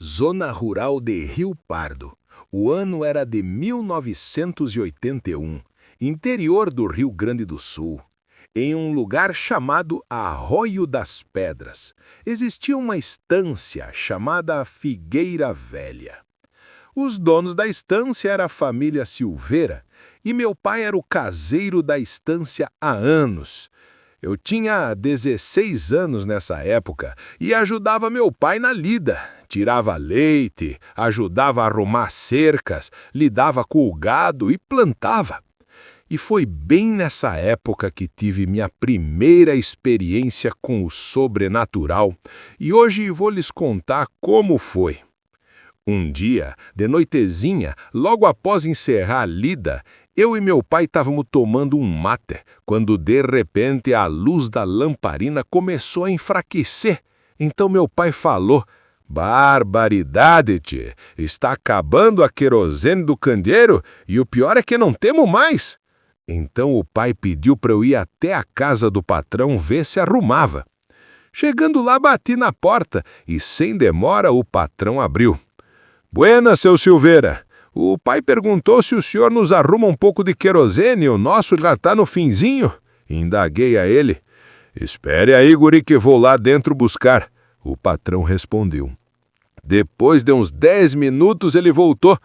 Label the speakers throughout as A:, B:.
A: Zona rural de Rio Pardo. O ano era de 1981, interior do Rio Grande do Sul. Em um lugar chamado Arroio das Pedras, existia uma estância chamada Figueira Velha. Os donos da estância era a família Silveira e meu pai era o caseiro da estância há anos. Eu tinha 16 anos nessa época e ajudava meu pai na lida. Tirava leite, ajudava a arrumar cercas, lidava com o gado e plantava. E foi bem nessa época que tive minha primeira experiência com o sobrenatural. E hoje vou lhes contar como foi. Um dia, de noitezinha, logo após encerrar a lida, eu e meu pai estávamos tomando um mate, quando de repente a luz da lamparina começou a enfraquecer. Então meu pai falou: "Barbaridade, tchê! Está acabando a querosene do candeeiro e o pior é que não temos mais." Então o pai pediu para eu ir até a casa do patrão ver se arrumava. Chegando lá, bati na porta e sem demora o patrão abriu. "Buenas, seu Silveira. O pai perguntou se o senhor nos arruma um pouco de querosene, o nosso já está no finzinho." Indaguei a ele. "Espere aí, guri, que vou lá dentro buscar." O patrão respondeu. Depois de uns 10 minutos ele voltou.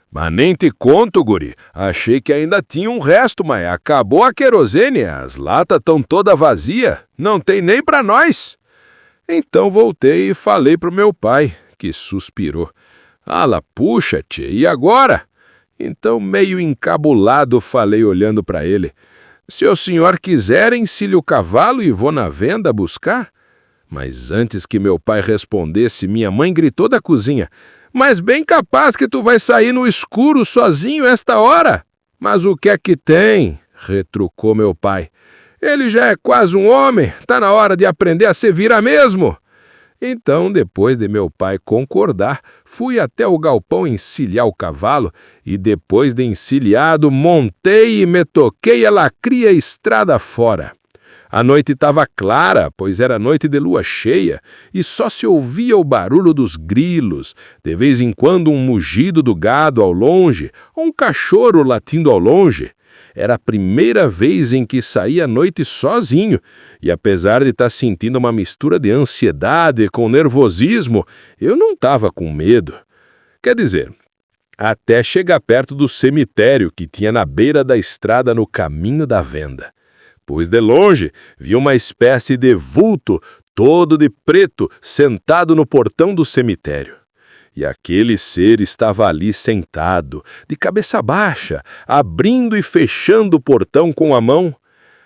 A: "Mas nem te conto, guri. Achei que ainda tinha um resto, mas acabou a querosene, as latas estão toda vazia, não tem nem para nós." Então voltei e falei pro meu pai, que suspirou. "Ala, puxa, tchê, e agora?" Então, meio encabulado, falei olhando para ele. "Se o senhor quiser, ensile o cavalo e vou na venda buscar." Mas antes que meu pai respondesse, minha mãe gritou da cozinha. "Mas bem capaz que tu vai sair no escuro sozinho esta hora." "Mas o que é que tem?" retrucou meu pai. "Ele já é quase um homem, tá na hora de aprender a se virar mesmo." Então, depois de meu pai concordar, fui até o galpão encilhar o cavalo e, depois de encilhado, montei e me toquei a lacria estrada fora. A noite estava clara, pois era noite de lua cheia, e só se ouvia o barulho dos grilos, de vez em quando um mugido do gado ao longe, ou um cachorro latindo ao longe. Era a primeira vez em que saí à noite sozinho, e apesar de estar sentindo uma mistura de ansiedade com nervosismo, eu não estava com medo. Quer dizer, até chegar perto do cemitério que tinha na beira da estrada no caminho da venda. Pois de longe vi uma espécie de vulto, todo de preto, sentado no portão do cemitério. E aquele ser estava ali sentado, de cabeça baixa, abrindo e fechando o portão com a mão.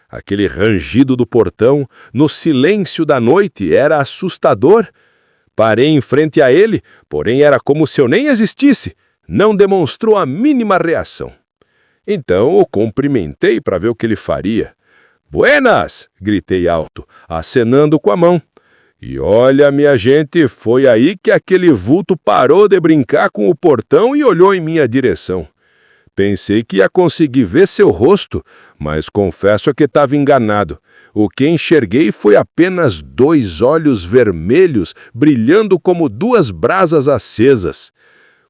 A: Aquele rangido do portão, no silêncio da noite, era assustador. Parei em frente a ele, porém era como se eu nem existisse. Não demonstrou a mínima reação. Então o cumprimentei para ver o que ele faria. "Buenas!" gritei alto, acenando com a mão. E olha, minha gente, foi aí que aquele vulto parou de brincar com o portão e olhou em minha direção. Pensei que ia conseguir ver seu rosto, mas confesso que estava enganado. O que enxerguei foi apenas 2 olhos vermelhos brilhando como 2 brasas acesas.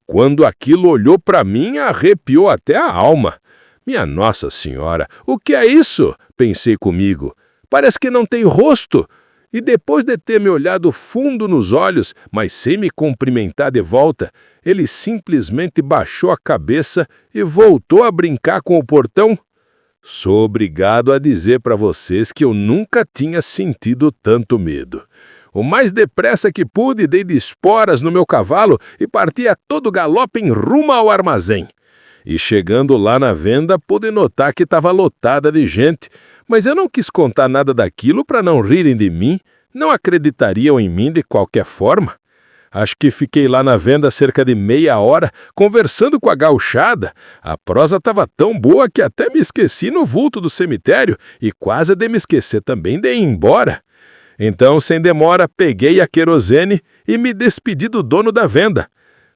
A: Quando aquilo olhou para mim, arrepiou até a alma. "Minha Nossa Senhora, o que é isso?" pensei comigo. "Parece que não tem rosto." E depois de ter me olhado fundo nos olhos, mas sem me cumprimentar de volta, ele simplesmente baixou a cabeça e voltou a brincar com o portão. Sou obrigado a dizer para vocês que eu nunca tinha sentido tanto medo. O mais depressa que pude, dei de esporas no meu cavalo e parti a todo galope em rumo ao armazém. E chegando lá na venda, pude notar que estava lotada de gente, mas eu não quis contar nada daquilo para não rirem de mim, não acreditariam em mim de qualquer forma. Acho que fiquei lá na venda cerca de meia hora, conversando com a gauchada. A prosa estava tão boa que até me esqueci no vulto do cemitério e quase de me esquecer também de ir embora. Então, sem demora, peguei a querosene e me despedi do dono da venda.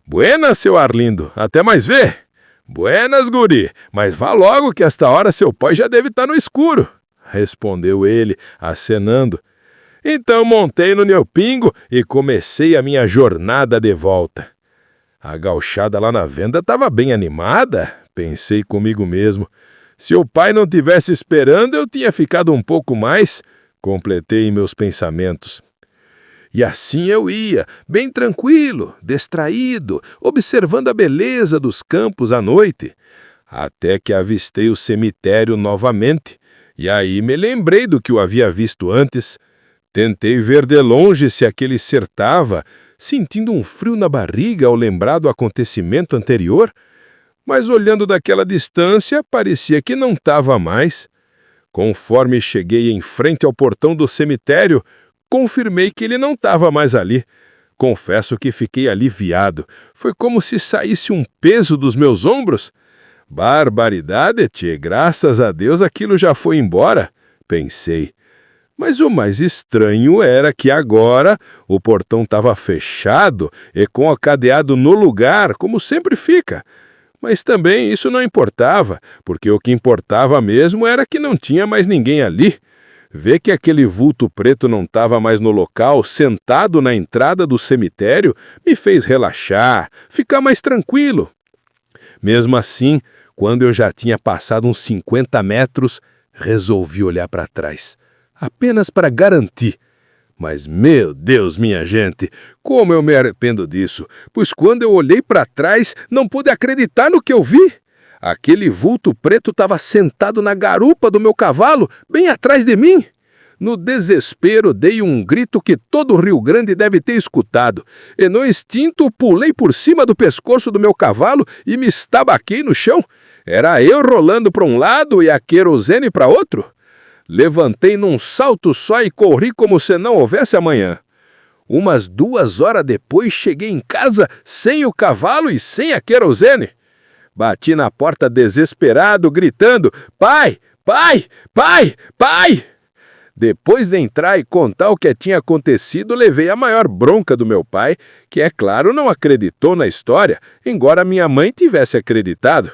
A: "Buenas, seu Arlindo, até mais ver." "Buenas, guri, mas vá logo que esta hora seu pai já deve estar no escuro", respondeu ele, acenando. Então montei no meu pingo e comecei a minha jornada de volta. A gauchada lá na venda estava bem animada, pensei comigo mesmo. Se o pai não tivesse esperando, eu tinha ficado um pouco mais, completei em meus pensamentos. E assim eu ia, bem tranquilo, distraído, observando a beleza dos campos à noite, até que avistei o cemitério novamente, e aí me lembrei do que eu havia visto antes. Tentei ver de longe se aquele ser estava, sentindo um frio na barriga ao lembrar do acontecimento anterior, mas olhando daquela distância, parecia que não estava mais. Conforme cheguei em frente ao portão do cemitério, confirmei que ele não estava mais ali. Confesso que fiquei aliviado. Foi como se saísse um peso dos meus ombros. Barbaridade, tchê, graças a Deus aquilo já foi embora, pensei. Mas o mais estranho era que agora o portão estava fechado e com o cadeado no lugar, como sempre fica. Mas também isso não importava, porque o que importava mesmo era que não tinha mais ninguém ali. Ver que aquele vulto preto não estava mais no local, sentado na entrada do cemitério, me fez relaxar, ficar mais tranquilo. Mesmo assim, quando eu já tinha passado uns 50 metros, resolvi olhar para trás, apenas para garantir. Mas, meu Deus, minha gente, como eu me arrependo disso, pois quando eu olhei para trás, não pude acreditar no que eu vi. Aquele vulto preto estava sentado na garupa do meu cavalo, bem atrás de mim. No desespero, dei um grito que todo o Rio Grande deve ter escutado, e no instinto pulei por cima do pescoço do meu cavalo e me estabaquei no chão. Era eu rolando para um lado e a querosene para outro. Levantei num salto só e corri como se não houvesse amanhã. Umas 2 horas depois cheguei em casa sem o cavalo e sem a querosene. Bati na porta desesperado, gritando: "Pai! Pai! Pai! Pai!" Depois de entrar e contar o que tinha acontecido, levei a maior bronca do meu pai, que, é claro, não acreditou na história, embora minha mãe tivesse acreditado.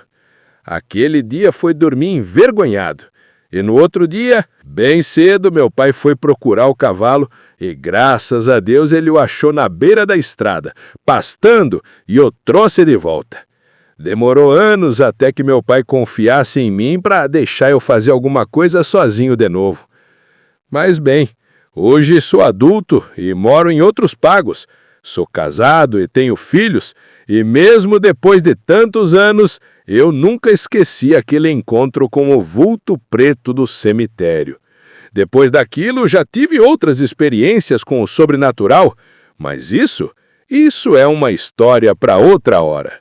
A: Aquele dia foi dormir envergonhado. E no outro dia, bem cedo, meu pai foi procurar o cavalo e, graças a Deus, ele o achou na beira da estrada, pastando, e o trouxe de volta. Demorou anos até que meu pai confiasse em mim para deixar eu fazer alguma coisa sozinho de novo. Mas bem, hoje sou adulto e moro em Outros Pagos. Sou casado e tenho filhos, e mesmo depois de tantos anos, eu nunca esqueci aquele encontro com o vulto preto do cemitério. Depois daquilo, já tive outras experiências com o sobrenatural, mas isso é uma história para outra hora.